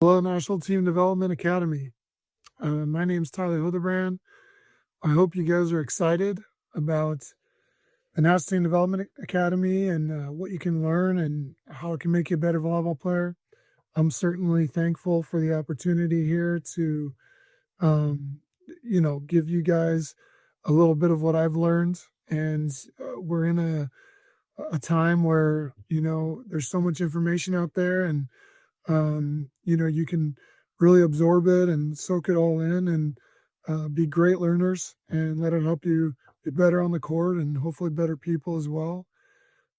Hello, National Team Development Academy. My name's Tyler Hildebrand. I hope you guys are excited about the National Team Development Academy and what you can learn and how it can make you a better volleyball player. I'm certainly thankful for the opportunity here to, um, give you guys a little bit of what I've learned. And we're in a time where, there's so much information out there, and you can really absorb it and soak it all in and be great learners and let it help you be better on the court and hopefully better people as well.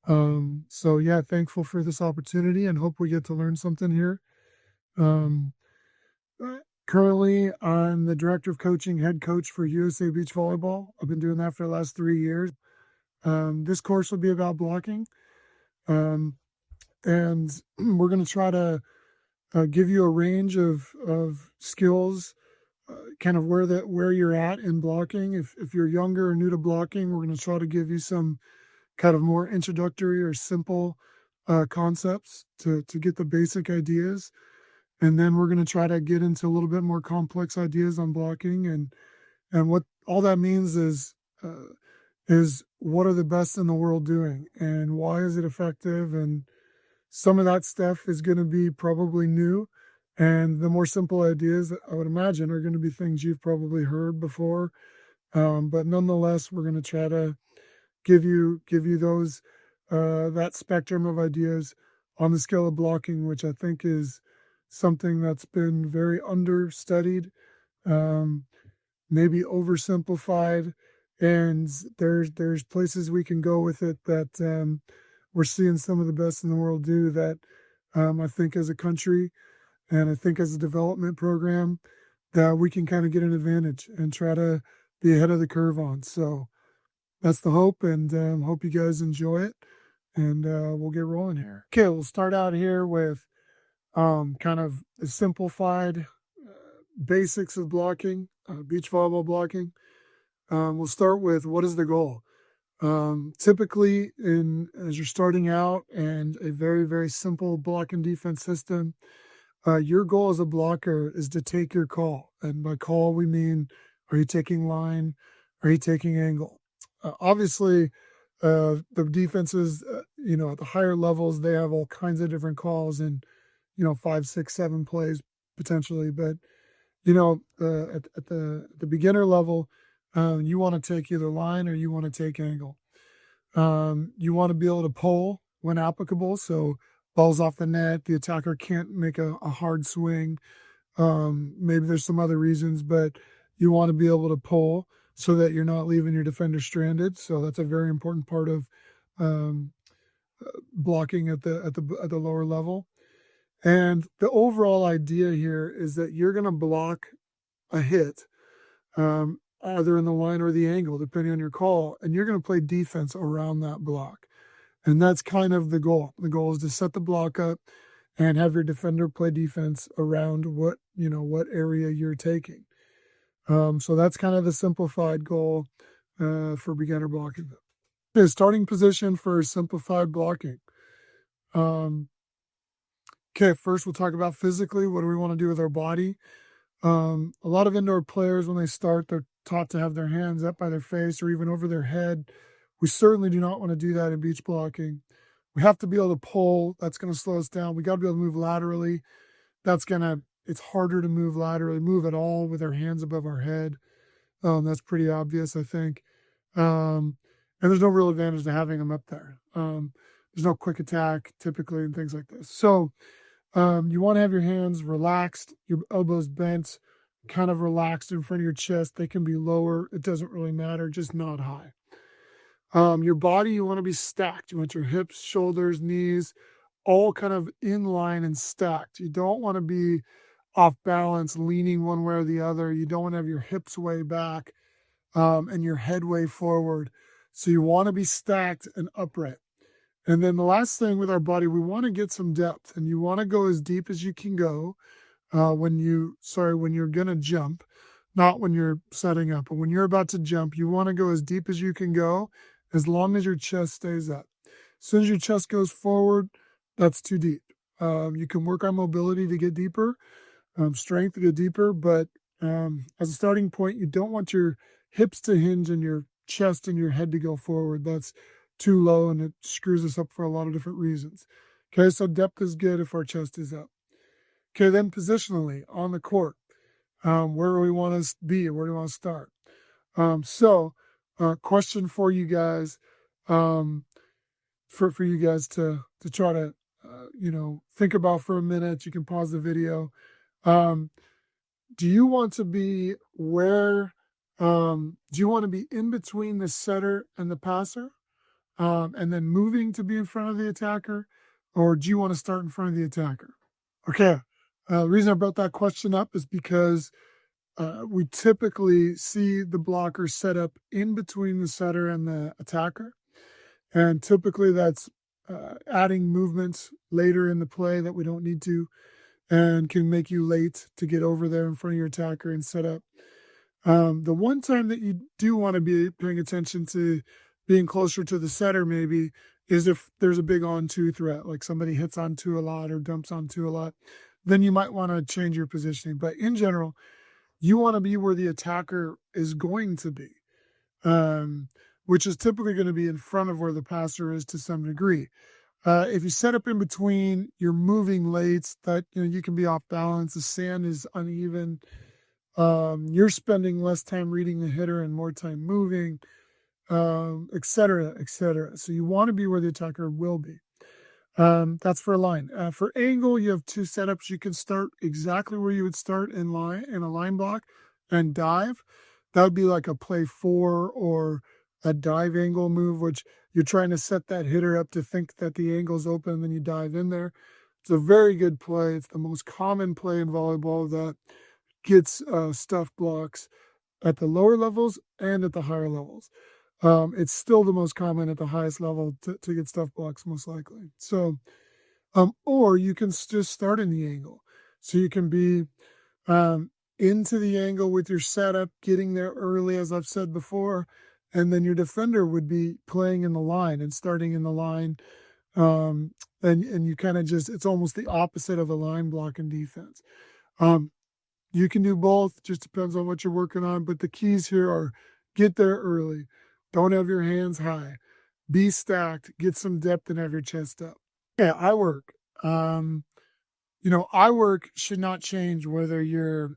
So yeah, thankful for this opportunity and hope we get to learn something here. Um, Currently, I'm the director of coaching, head coach for USA Beach Volleyball. I've been doing that for the last 3 years. This course will be about blocking, um, and we're going to try to give you a range of skills, kind of where you're at in blocking. If you're younger or new to blocking, we're going to try to give you some kind of more introductory or simple concepts to get the basic ideas, and then we're going to try to get into a little bit more complex ideas on blocking, and what all that means is what are the best in the world doing and why is it effective, and some of that stuff is going to be probably new, and the more simple ideas, I would imagine, are going to be things you've probably heard before. But nonetheless, we're going to try to give you those that spectrum of ideas on the skill of blocking, which I think is something that's been very understudied, um, maybe oversimplified, and there's places we can go with it that we're seeing some of the best in the world do that. I think as a country and I think as a development program that we can kind of get an advantage and try to be ahead of the curve on. So that's the hope, and hope you guys enjoy it, and we'll get rolling here. Okay, we'll start out here with kind of the simplified basics of blocking, beach volleyball blocking. We'll start with what is the goal? Typically, as you're starting out and a very, very simple block and defense system, your goal as a blocker is to take your call. And by call, we mean, are you taking line? Are you taking angle? Obviously, the defenses, at the higher levels, they have all kinds of different calls and, 5, 6, 7 plays potentially. But, at the beginner level, you want to take either line or you want to take angle. You want to be able to pull when applicable. So balls off the net, the attacker can't make a hard swing. Maybe there's some other reasons, but you want to be able to pull so that you're not leaving your defender stranded. So that's a very important part of blocking at the lower level. And the overall idea here is that you're going to block a hit, either in the line or the angle, depending on your call, and you're going to play defense around that block. And that's kind of the goal. The goal is to set the block up and have your defender play defense around what area you're taking. So that's kind of the simplified goal for beginner blocking. Okay, starting position for simplified blocking. Okay, first we'll talk about physically. What do we want to do with our body? A lot of indoor players, when they start, they're taught to have their hands up by their face or even over their head. We certainly do not want to do that in beach blocking. We have to be able to pull. That's going to slow us down. We got to be able to move laterally. It's harder to move laterally, move at all with our hands above our head. That's pretty obvious, I think. And there's no real advantage to having them up there. There's no quick attack typically and things like this. So you want to have your hands relaxed, your elbows bent, kind of relaxed in front of your chest. They can be lower. It doesn't really matter, just not high. Your body, you want to be stacked. You want your hips, shoulders, knees, all kind of in line and stacked. You don't want to be off balance, leaning one way or the other. You don't want to have your hips way back and your head way forward. So you want to be stacked and upright. And then the last thing with our body, we want to get some depth, and you want to go as deep as you can go when you're going to jump, not when you're setting up. But when you're about to jump, you want to go as deep as you can go, as long as your chest stays up. As soon as your chest goes forward, that's too deep. You can work on mobility to get deeper, strength to get deeper, but as a starting point, you don't want your hips to hinge and your chest and your head to go forward. That's too low and it screws us up for a lot of different reasons. Okay, so depth is good if our chest is up. Okay, then positionally on the court, where do we want to be? Where do we want to start? Question for you guys, um, for you guys to try to think about for a minute. You can pause the video. Um, do you want to be where? Do you want to be in between the setter and the passer, and then moving to be in front of the attacker, or do you want to start in front of the attacker? Okay. The reason I brought that question up is because we typically see the blocker set up in between the setter and the attacker. And typically that's adding movements later in the play that we don't need to and can make you late to get over there in front of your attacker and set up. The one time that you do want to be paying attention to being closer to the setter maybe is if there's a big on-two threat, like somebody hits on-two a lot or dumps on-two a lot, then you might want to change your positioning. But in general, you want to be where the attacker is going to be, which is typically going to be in front of where the passer is to some degree. If you set up in between, you're moving late, that you can be off balance. The sand is uneven. You're spending less time reading the hitter and more time moving, et cetera, et cetera. So you want to be where the attacker will be. That's for a line. For angle, you have two setups. You can start exactly where you would start in a line block and dive. That would be like a play 4 or a dive angle move, which you're trying to set that hitter up to think that the angle's open, and then you dive in there. It's a very good play. It's the most common play in volleyball that gets stuff blocks at the lower levels and at the higher levels. It's still the most common at the highest level to get stuff blocks, most likely. So, or you can just start in the angle. So you can be into the angle with your setup, getting there early, as I've said before, and then your defender would be playing in the line and starting in the line. And you kind of it's almost the opposite of a line blocking defense. You can do both, just depends on what you're working on. But the keys here are get there early. Don't have your hands high. Be stacked. Get some depth and have your chest up. Yeah, Eyework. Eyework should not change whether you're,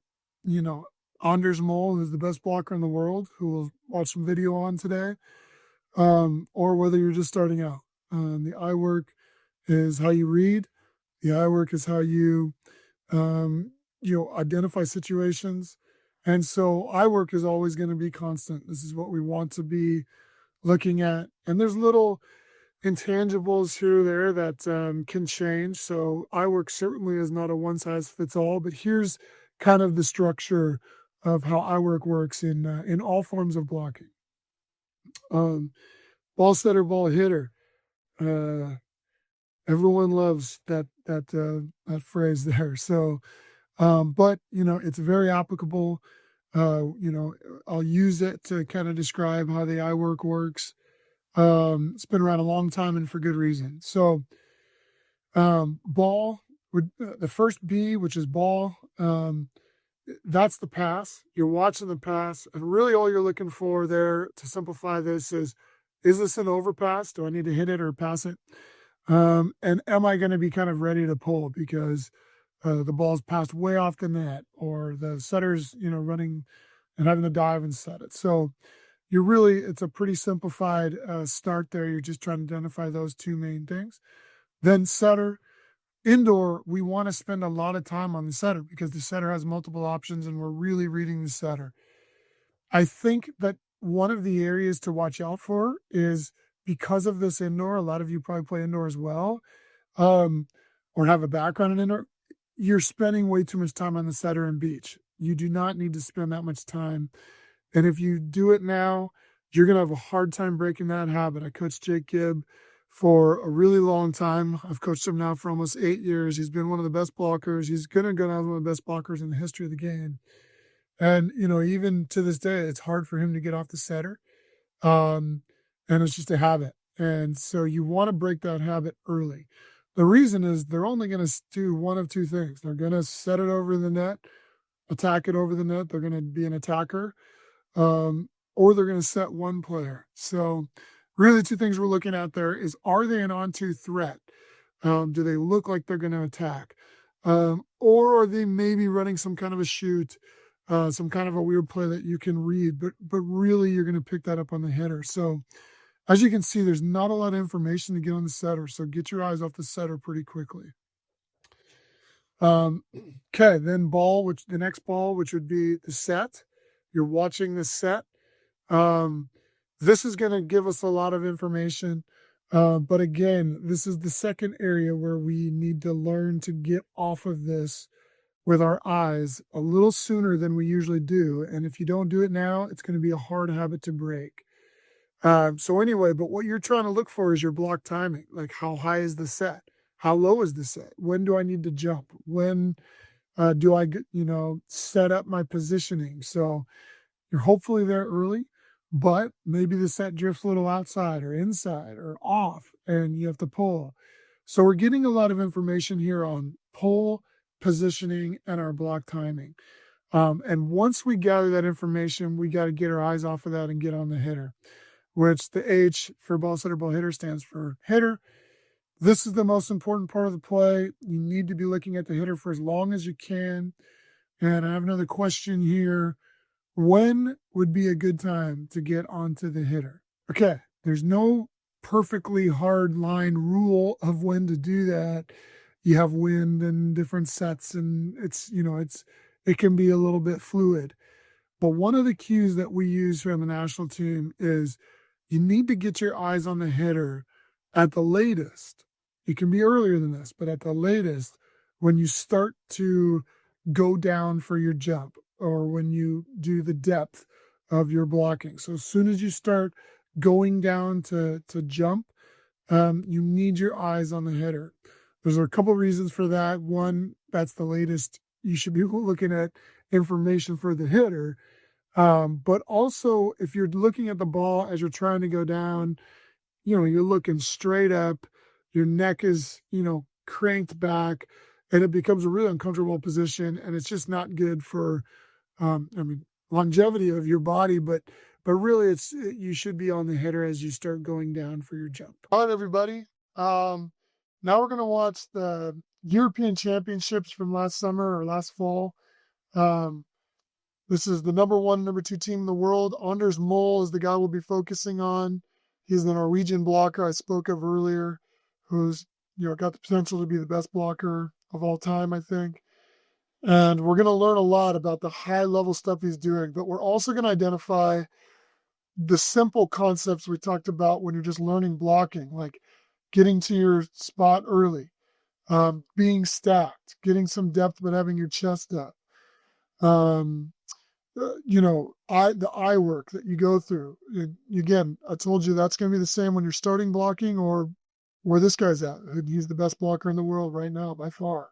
Anders Mole, who's the best blocker in the world, who we'll watch some video on today, or whether you're just starting out. The Eyework is how you read. The Eyework is how you identify situations. And so Eyework is always going to be constant. This is what we want to be looking at. And there's little intangibles here or there that can change. So Eyework certainly is not a one size fits all, but here's kind of the structure of how Eyework works in all forms of blocking. Ball setter, ball hitter. Everyone loves that phrase there. So, but it's very applicable. I'll use it to kind of describe how the Eyework works. It's been around a long time and for good reason. So, ball would the first B, which is ball. That's the pass. You're watching the pass, and really all you're looking for there, to simplify this, is this an overpass? Do I need to hit it or pass it? And am I going to be kind of ready to pull because the ball's passed way off the net, or the setter's running and having to dive and set it? So it's a pretty simplified start there. You're just trying to identify those two main things. Then setter. Indoor, we want to spend a lot of time on the setter because the setter has multiple options and we're really reading the setter. I think that one of the areas to watch out for is, because of this indoor, a lot of you probably play indoor as well, or have a background in indoor, you're spending way too much time on the setter and beach. You do not need to spend that much time. And if you do it now, you're going to have a hard time breaking that habit. I coached Jake Gibb for a really long time. I've coached him now for almost 8 years. He's been one of the best blockers. He's going to go down as one of the best blockers in the history of the game. And, even to this day, it's hard for him to get off the setter. And it's just a habit. And so you want to break that habit early. The reason is they're only going to do one of two things. They're going to set it over the net, attack it over the net. They're going to be an attacker, um, or they're going to set one player. So, really, the two things we're looking at there is, are they an on-two threat? Do they look like they're going to attack? Or are they maybe running some kind of a shoot, some kind of a weird play that you can read, but really you're going to pick that up on the hitter. So as you can see, there's not a lot of information to get on the setter. So get your eyes off the setter pretty quickly. Okay, then the next ball, which would be the set. You're watching the set. This is going to give us a lot of information. But again, this is the second area where we need to learn to get off of this with our eyes a little sooner than we usually do. And if you don't do it now, it's going to be a hard habit to break. So anyway, but what you're trying to look for is your block timing. Like, how high is the set? How low is the set? When do I need to jump? When do I, set up my positioning? So you're hopefully there early, but maybe the set drifts a little outside or inside or off, and you have to pull. So we're getting a lot of information here on pull, positioning, and our block timing. And once we gather that information, we got to get our eyes off of that and get on the hitter, which the H for ball setter, ball hitter stands for hitter. This is the most important part of the play. You need to be looking at the hitter for as long as you can. And I have another question here. When would be a good time to get onto the hitter? Okay, there's no perfectly hard line rule of when to do that. You have wind and different sets, and it can be a little bit fluid. But one of the cues that we use here on the national team is you need to get your eyes on the hitter at the latest. It can be earlier than this, but at the latest, when you start to go down for your jump or when you do the depth of your blocking. So as soon as you start going down to jump, you need your eyes on the hitter. There's a couple of reasons for that. One, that's the latest. You should be looking at information for the hitter. But also, if you're looking at the ball as you're trying to go down, you're looking straight up, your neck is, cranked back, and it becomes a really uncomfortable position, and it's just not good for, longevity of your body, but really you should be on the hitter as you start going down for your jump. All right, everybody. Now we're going to watch the European Championships from last summer or last fall. This is the number 1, number 2 team in the world. Anders Mol is the guy we'll be focusing on. He's the Norwegian blocker I spoke of earlier, who's got the potential to be the best blocker of all time, I think. And we're going to learn a lot about the high-level stuff he's doing, but we're also going to identify the simple concepts we talked about when you're just learning blocking, like getting to your spot early, being stacked, getting some depth but having your chest up. The eye work that you go through. Again, I told you that's going to be the same when you're starting blocking or where this guy's at. He's the best blocker in the world right now by far.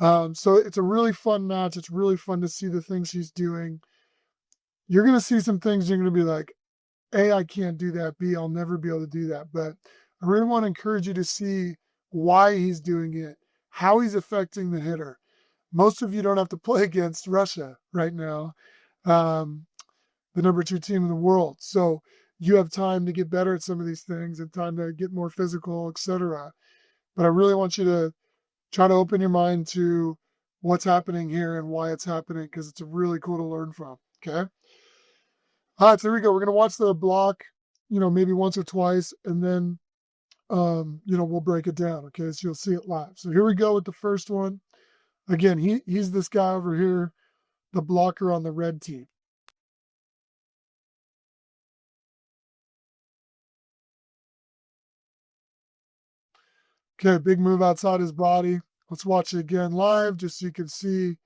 So it's a really fun match. It's really fun to see the things he's doing. You're going to see some things you're going to be like, A, I can't do that. B, I'll never be able to do that. But I really want to encourage you to see why he's doing it, how he's affecting the hitter. Most of you don't have to play against Russia right now, the number 2 team in the world. So you have time to get better at some of these things and time to get more physical, etc. But I really want you to try to open your mind to what's happening here and why it's happening, because it's really cool to learn from. Okay. All right, so here we go. We're going to watch the block, maybe once or twice, and then, we'll break it down. Okay. So you'll see it live. So here we go with the first one. Again, he's this guy over here, the blocker on the red team. Okay, big move outside his body. Let's watch it again live just so you can see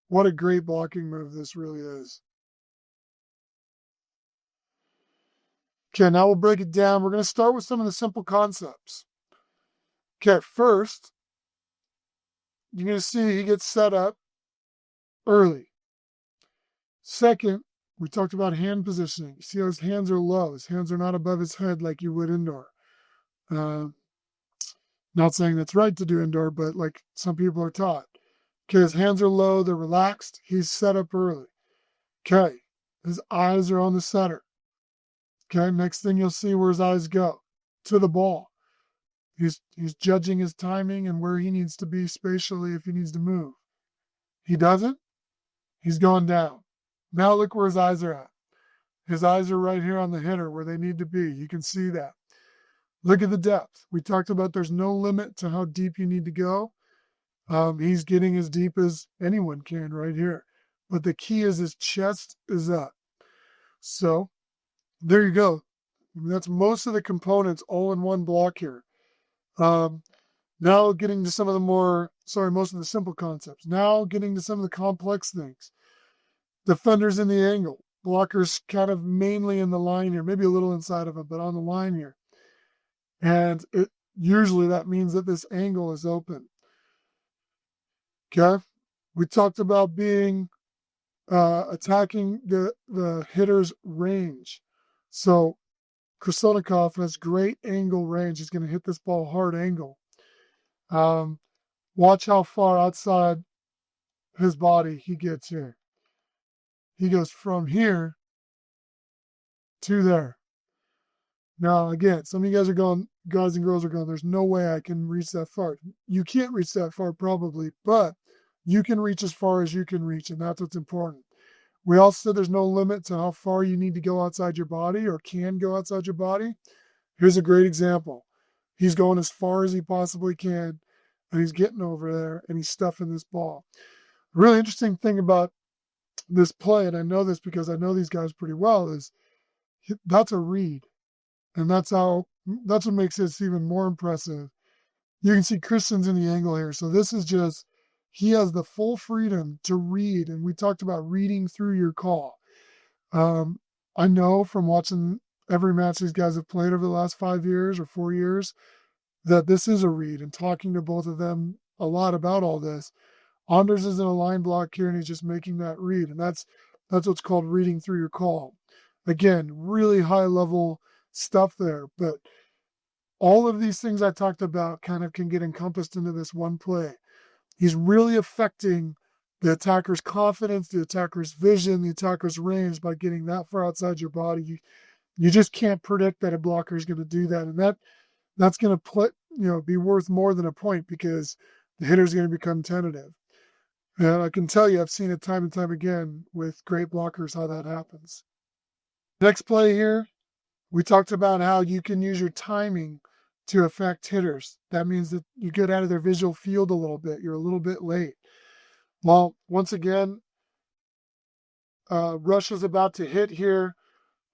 what a great blocking move this really is. Okay, now we'll break it down. We're going to start with some of the simple concepts. Okay, first, you're going to see he gets set up early. Second, we talked about hand positioning. You see how his hands are low. His hands are not above his head like you would indoor. Not saying that's right to do indoor, but like some people are taught. Okay, his hands are low, they're relaxed, he's set up early. Okay, his eyes are on the center. Okay, next thing you'll see where his eyes go, to the ball. He's judging his timing and where he needs to be spatially if he needs to move. He doesn't, he's going down. Now look where his eyes are at. His eyes are right here on the hitter where they need to be. You can see that. Look at the depth. We talked about there's no limit to how deep you need to go. He's getting as deep as anyone can right here. But the key is his chest is up. So there you go. That's most of the components all in one block here. Now getting to some of the most of the simple concepts. Now getting to some of the complex things. Defenders in the angle. Blockers kind of mainly in the line here, maybe a little inside of it, but on the line here. And usually that means that this angle is open. Okay? We talked about being attacking the hitter's range. So Krasnonikov has great angle range. He's going to hit this ball hard angle. Watch how far outside his body he gets here. He goes from here to there. Now, again, some of you guys and girls are going, there's no way I can reach that far. You can't reach that far probably, but you can reach as far as you can reach, and that's what's important. We also said there's no limit to how far you need to go outside your body or can go outside your body. Here's a great example. He's going as far as he possibly can, and he's getting over there, and he's stuffing this ball. The really interesting thing about this play, and I know this because I know these guys pretty well, is that's a read. And that's what makes this even more impressive. You can see Kristen's in the angle here. So this is just, he has the full freedom to read. And we talked about reading through your call. I know from watching every match these guys have played over the last 5 years or 4 years that this is a read, and talking to both of them a lot about all this. Anders is in a line block here and he's just making that read. And that's what's called reading through your call. Again, really high level stuff there, but all of these things I talked about kind of can get encompassed into this one play. He's really affecting the attacker's confidence, the attacker's vision, the attacker's range by getting that far outside your body. You just can't predict that a blocker is going to do that, and that's going to be worth more than a point because the hitter's going to become tentative. And I can tell you, I've seen it time and time again with great blockers how that happens. Next play here. We talked about how you can use your timing to affect hitters. That means that you get out of their visual field a little bit. You're a little bit late. Well, once again, Russia's about to hit here.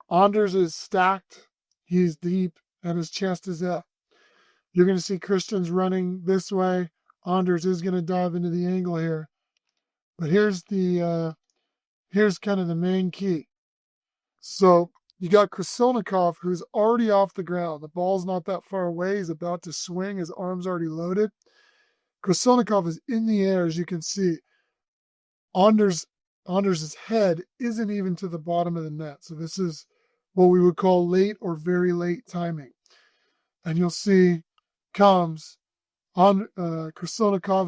Anders is stacked. He's deep, and his chest is up. You're going to see Christian's running this way. Anders is going to dive into the angle here. But here's kind of the main key. So you got Krasnonikov, who's already off the ground. The ball's not that far away. He's about to swing. His arm's already loaded. Krasnonikov is in the air, as you can see. Anders' head isn't even to the bottom of the net. So this is what we would call late or very late timing. And you'll see Krasnonikov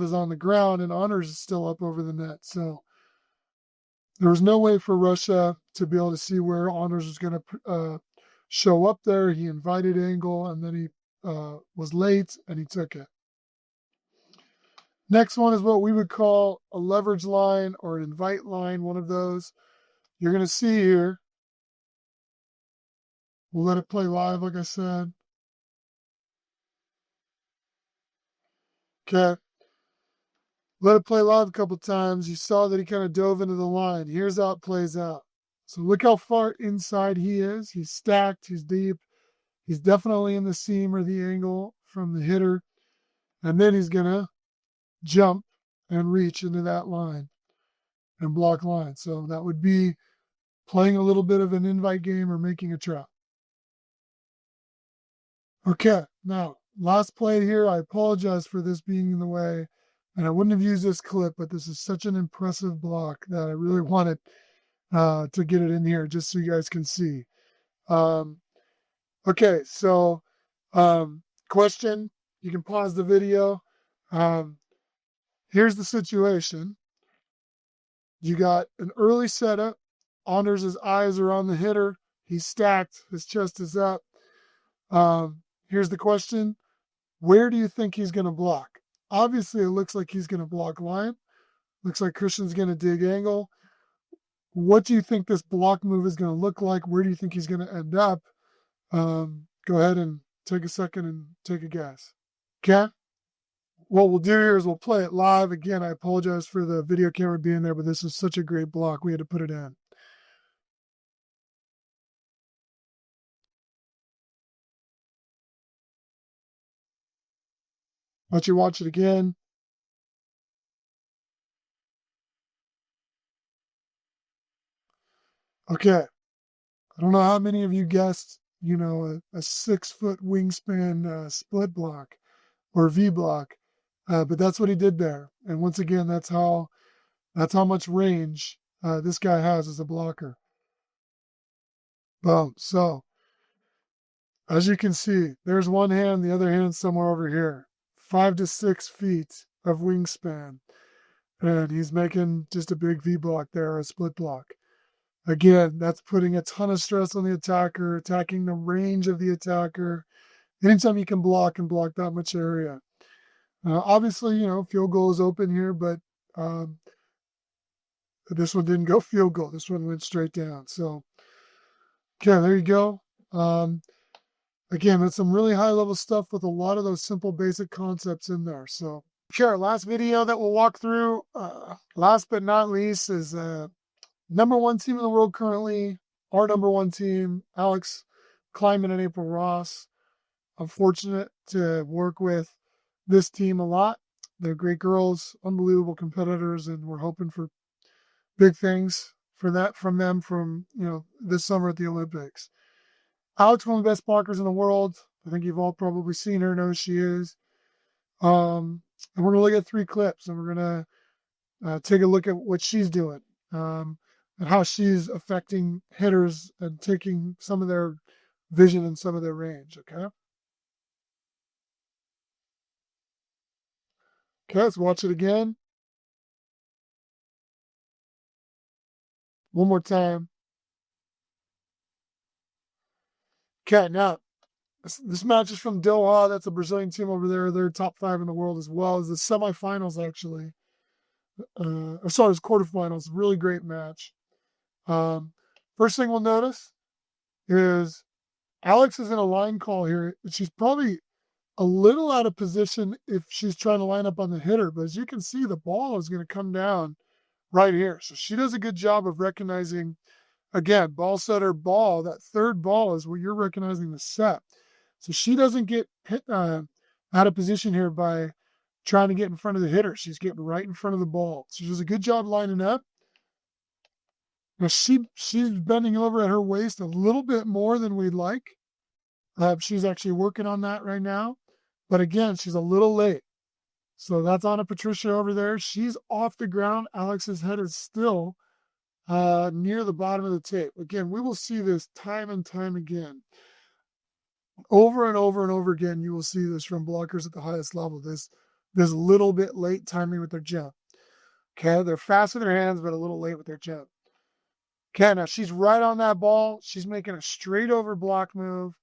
is on the ground and Anders is still up over the net. So there was no way for Russia to be able to see where Anders was going to show up there. He invited angle, and then he was late, and he took it. Next one is what we would call a leverage line or an invite line, one of those. You're going to see here. We'll let it play live, like I said. Okay. Let it play live a couple times. You saw that he kind of dove into the line. Here's how it plays out. So look how far inside he is. He's stacked. He's deep. He's definitely in the seam or the angle from the hitter. And then he's going to jump and reach into that line and block line. So that would be playing a little bit of an invite game or making a trap. Okay, now, last play here. I apologize for this being in the way. And I wouldn't have used this clip, but this is such an impressive block that I really wanted to get it in here just so you guys can see. Okay, so question, You can pause the video. Um, Here's the situation. You got an early setup. Anders' eyes are on the hitter. He's stacked. His chest is up. Here's the question. Where do you think he's going to block? Obviously, it looks like he's going to block line. Looks like Christian's going to dig angle. What do you think this block move is going to look like? Where do you think he's going to end up? Go ahead and take a second and take a guess. Okay? What we'll do here is we'll play it live. Again, I apologize for the video camera being there, but this is such a great block. We had to put it in. Let you watch it again. Okay. I don't know how many of you guessed, a 6-foot wingspan split block or V block, but that's what he did there. And once again, that's how much range this guy has as a blocker. Boom. So as you can see, there's one hand, the other hand somewhere over here. 5 to 6 feet of wingspan. And he's making just a big V block there, a split block. Again, that's putting a ton of stress on the attacker, attacking the range of the attacker. Anytime you can block and block that much area. Obviously, field goal is open here, but this one didn't go field goal. This one went straight down. So, okay, there you go. Again, that's some really high level stuff with a lot of those simple basic concepts in there. So, sure, last video that we'll walk through, last but not least, is number one team in the world currently, our number one team, Alex Kleiman and April Ross. I'm fortunate to work with this team a lot. They're great girls, unbelievable competitors, and we're hoping for big things from them this summer at the Olympics. Alex, one of the best blockers in the world. I think you've all probably seen her, know who she is. And we're going to look at 3 clips, and we're going to take a look at what she's doing and how she's affecting hitters and taking some of their vision and some of their range, okay? Okay, let's watch it again. One more time. Okay, now, this match is from Doha. That's a Brazilian team over there. They're top 5 in the world as well. It's the semifinals, actually. It's quarterfinals. Really great match. First thing we'll notice is Alex is in a line call here. She's probably a little out of position if she's trying to line up on the hitter, but as you can see, the ball is going to come down right here. So she does a good job of recognizing, again, ball setter ball. That third ball is where you're recognizing the set. So she doesn't get hit out of position here by trying to get in front of the hitter. She's getting right in front of the ball. She does a good job lining up. Now she's bending over at her waist a little bit more than we'd like. She's actually working on that right now. But again, she's a little late. So that's Anna Patricia over there. She's off the ground. Alex's head is still near the bottom of the tape. Again, we will see this time and time again. Over and over and over again, you will see this from blockers at the highest level. This little bit late timing with their jump. Okay, they're fast with their hands, but a little late with their jump. Okay, now she's right on that ball. She's making a straight over block move.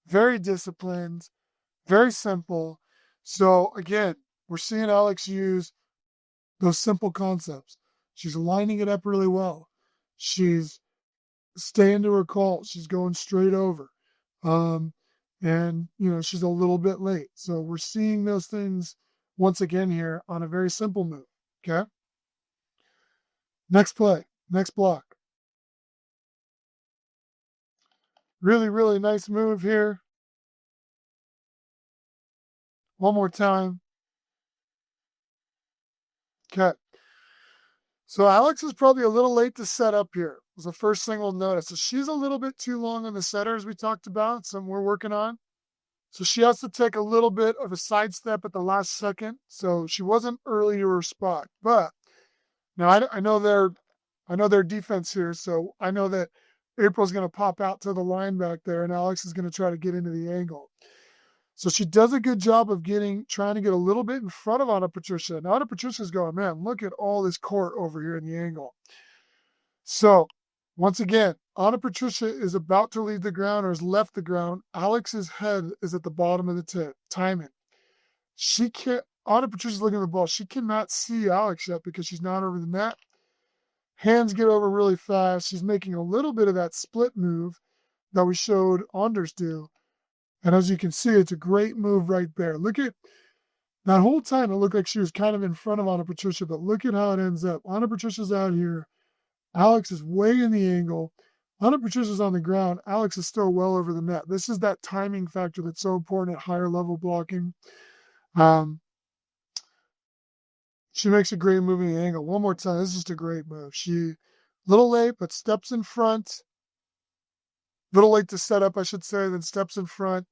Very disciplined, very simple. So again, we're seeing Alex use those simple concepts. She's lining it up really well. She's staying to her call. She's going straight over. And, she's a little bit late. So we're seeing those things once again here on a very simple move. Okay. Next play, next block. Really, really nice move here. One more time. Okay. So Alex is probably a little late to set up here. Was the first thing we'll notice. So she's a little bit too long on the setter, as we talked about, something we're working on. So she has to take a little bit of a sidestep at the last second. So she wasn't early to her spot. But now I know their defense here. So I know that April's going to pop out to the line back there, and Alex is going to try to get into the angle. So she does a good job of trying to get a little bit in front of Anna Patricia. Now Anna Patricia's going, man, look at all this court over here in the angle. So once again, Anna Patricia is about to leave the ground or has left the ground. Alex's head is at the bottom of the tip. Timing. She can't. Anna Patricia's looking at the ball. She cannot see Alex yet because she's not over the net. Hands get over really fast. She's making a little bit of that split move that we showed Anders do. And as you can see, it's a great move right there. Look at that whole time. It looked like she was kind of in front of Anna Patricia, but look at how it ends up. Anna Patricia's out here. Alex is way in the angle. Anna Patricia's on the ground. Alex is still well over the net. This is that timing factor that's so important at higher level blocking. She makes a great move in the angle. One more time. This is just a great move. She, little late, but steps in front. Little late to set up, I should say, then steps in front.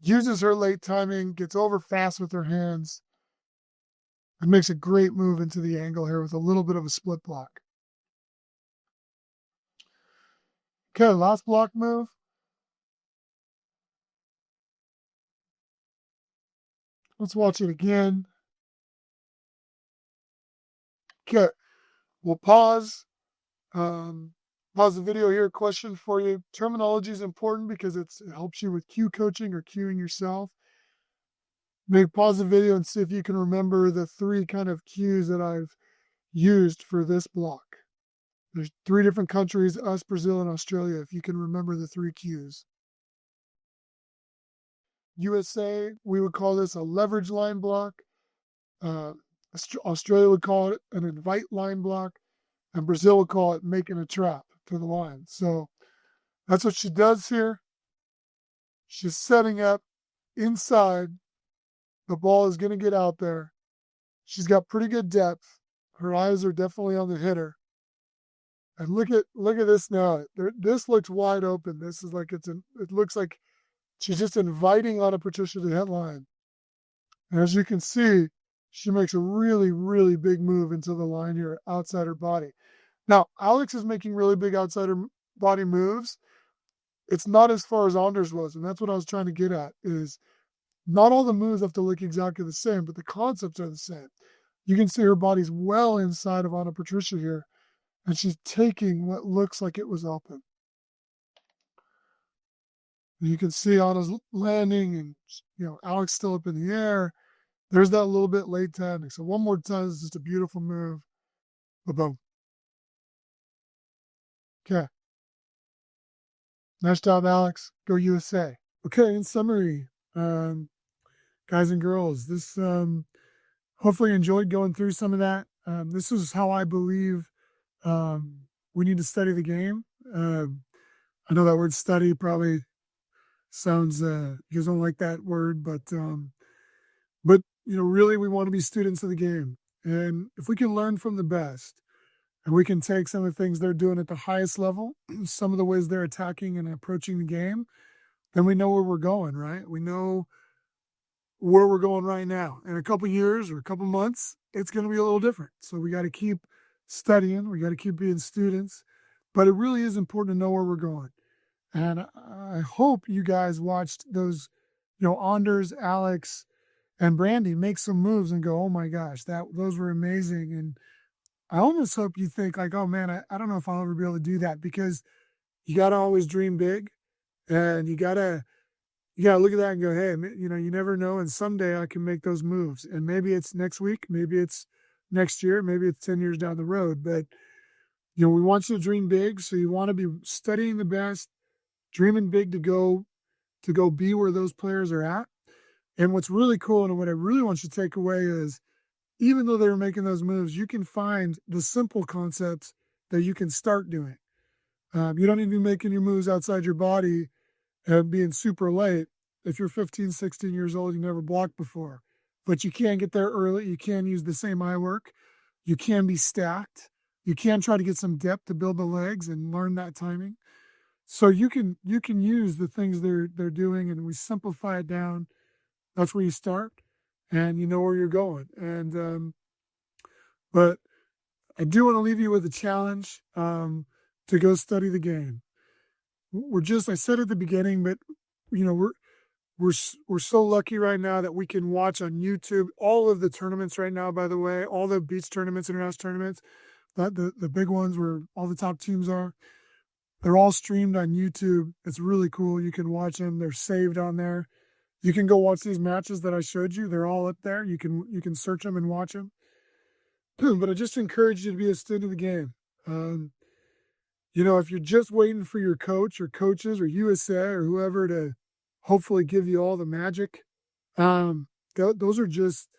Uses her late timing, gets over fast with her hands, and makes a great move into the angle here with a little bit of a split block. Okay, last block move. Let's watch it again. Okay, we'll pause. Pause the video here. Question for you. Terminology is important because it helps you with cue coaching or cueing yourself. Maybe pause the video and see if you can remember the 3 kind of cues that I've used for this block. There's 3 different countries, us, Brazil, and Australia, if you can remember the 3 cues. USA, we would call this a leverage line block. Australia would call it an invite line block. And Brazil would call it making a trap to the line. So that's what she does here. She's setting up inside. The ball is going to get out there. She's got pretty good depth. Her eyes are definitely on the hitter. And look at this now. This looks wide open. This is like it looks like she's just inviting Anna Patricia to hit line. And as you can see, she makes a really, really big move into the line here outside her body. Now, Alex is making really big outside her body moves. It's not as far as Anders was, and that's what I was trying to get at, is not all the moves have to look exactly the same, but the concepts are the same. You can see her body's well inside of Anna Patricia here, and she's taking what looks like it was open. And you can see Anna's landing, and Alex still up in the air. There's that little bit late timing. So one more time, it's just a beautiful move. Boom. Okay. Nice job, Alex. Go USA. Okay, in summary, guys and girls, this hopefully enjoyed going through some of that. This is how I believe we need to study the game. I know that word study probably sounds, you guys don't like that word, but really we want to be students of the game. And if we can learn from the best, and we can take some of the things they're doing at the highest level, some of the ways they're attacking and approaching the game, then we know where we're going, right? We know where we're going right now. In a couple years or a couple months, it's going to be a little different. So we got to keep studying. We got to keep being students. But it really is important to know where we're going. And I hope you guys watched those, Anders, Alex, and Brandy make some moves and go, oh my gosh, those were amazing. And I almost hope you think like, oh man, I don't know if I'll ever be able to do that, because you got to always dream big, and you got to look at that and go, hey, you never know. And someday I can make those moves, and maybe it's next week, maybe it's next year, maybe it's 10 years down the road. But, we want you to dream big. So you want to be studying the best, dreaming big to go be where those players are at. And what's really cool, and what I really want you to take away is, even though they were making those moves, you can find the simple concepts that you can start doing. You don't need to be making your moves outside your body and being super late. If you're 15, 16 years old, you never blocked before. But you can get there early. You can use the same Eyework. You can be stacked. You can try to get some depth to build the legs and learn that timing. So you can use the things they're doing, and we simplify it down. That's where you start, and you know where you're going. And but I do want to leave you with a challenge to go study the game. I said at the beginning, but we're we're so lucky right now that we can watch on YouTube all of the tournaments right now, by the way, all the beach tournaments, international tournaments, the big ones where all the top teams are. They're all streamed on YouTube. It's really cool. You can watch them. They're saved on there. You can go watch these matches that I showed you. They're all up there. You can search them and watch them. But I just encourage you to be a student of the game. Um, if you're just waiting for your coach or coaches or USA or whoever to hopefully give you all the magic, those are just,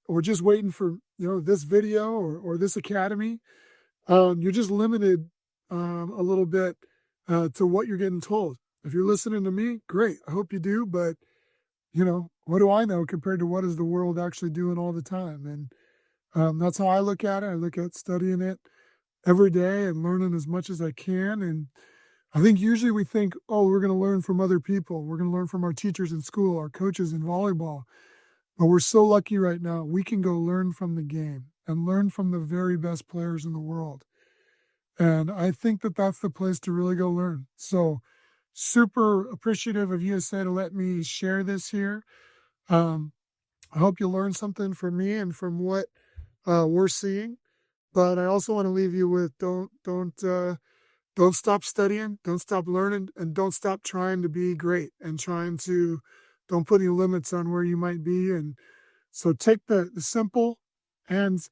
or just waiting for, this video or this academy, you're just limited a little bit to what you're getting told. If you're listening to me, great. I hope you do. But, what do I know compared to what is the world actually doing all the time? And that's how I look at it. I look at studying it every day and learning as much as I can. And I think usually we think, oh, we're going to learn from other people. We're going to learn from our teachers in school, our coaches in volleyball. But we're so lucky right now. We can go learn from the game and learn from the very best players in the world. And I think that that's the place to really go learn. So super appreciative of USA to let me share this here. I hope you learned something from me and from what we're seeing. But I also want to leave you with don't stop studying, don't stop learning, and don't stop trying to be great and don't put any limits on where you might be. And so take the simple and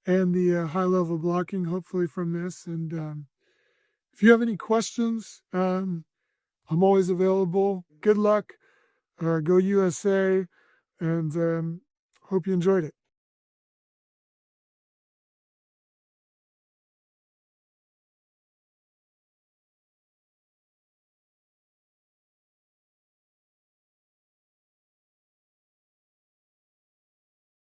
the high level blocking, hopefully from this. And if you have any questions, I'm always available. Good luck. Go USA, and hope you enjoyed it.